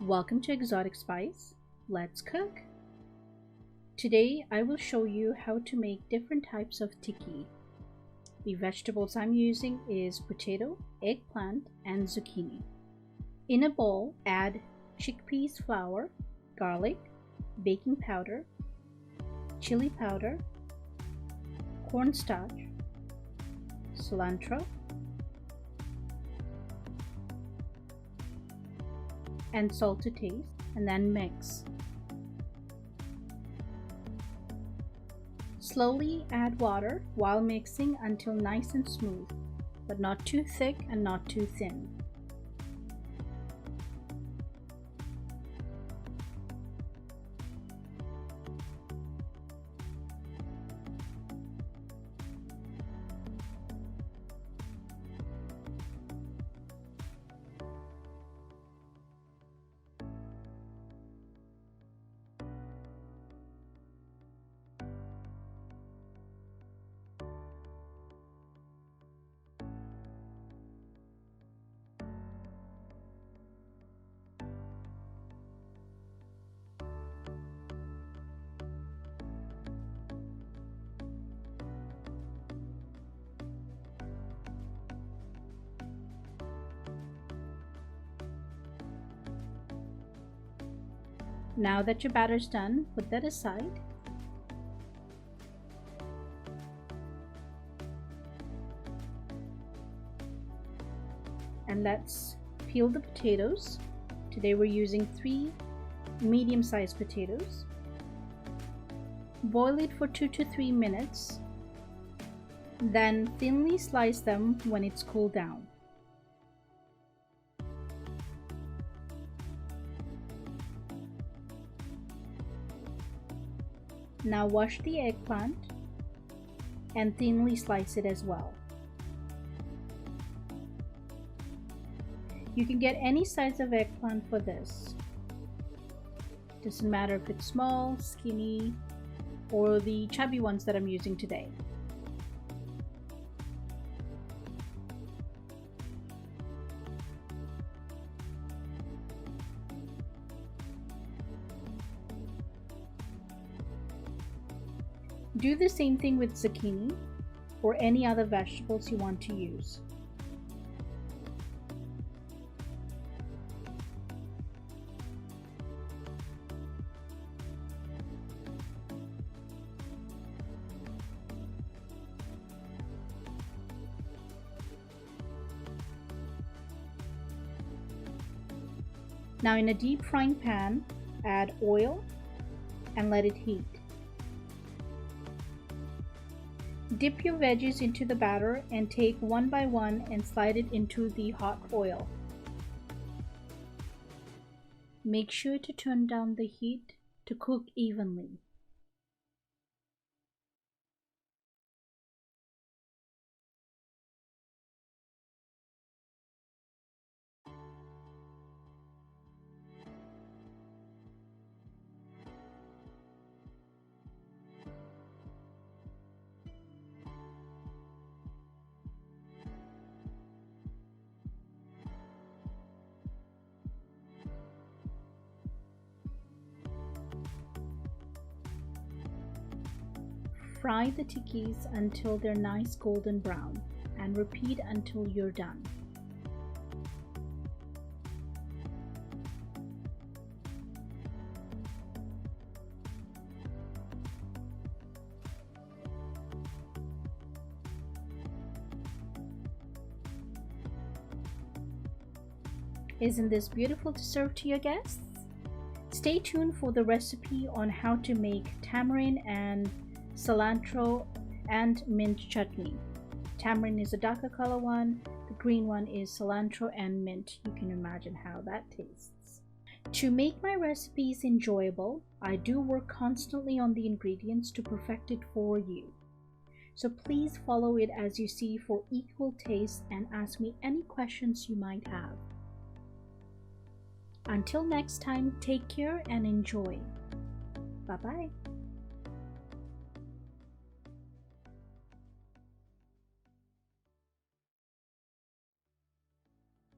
Welcome to Exotic Spice. Let's cook. Today I will show you how to make different types of tikki. The vegetables I'm using is potato, eggplant, and zucchini. In a bowl, add chickpeas flour, garlic, baking powder, chili powder, corn starch, cilantro, and salt to taste, and then mix. Slowly add water while mixing until nice and smooth, but not too thick and not too thin. Now that your batter's done, put that aside. And let's peel the potatoes. Today we're using 3 medium-sized potatoes. Boil it for 2 to 3 minutes. Then thinly slice them when it's cooled down. Now wash the eggplant and thinly slice it as well. You can get any size of eggplant for this. Doesn't matter if it's small, skinny, or the chubby ones that I'm using today. Do the same thing with zucchini or any other vegetables you want to use. Now in a deep frying pan, add oil and let it heat. Dip your veggies into the batter and take one by one and slide it into the hot oil. Make sure to turn down the heat to cook evenly. Fry the tikkis until they're nice golden brown and repeat until you're done. Isn't this beautiful to serve to your guests? Stay tuned for the recipe on how to make tamarind and cilantro and mint chutney. Tamarind is a darker color one, the green one is cilantro and mint. You can imagine how that tastes. To make my recipes enjoyable, I do work constantly on the ingredients to perfect it for you. So please follow it as you see for equal taste and ask me any questions you might have. Until next time, take care and enjoy. Bye-bye.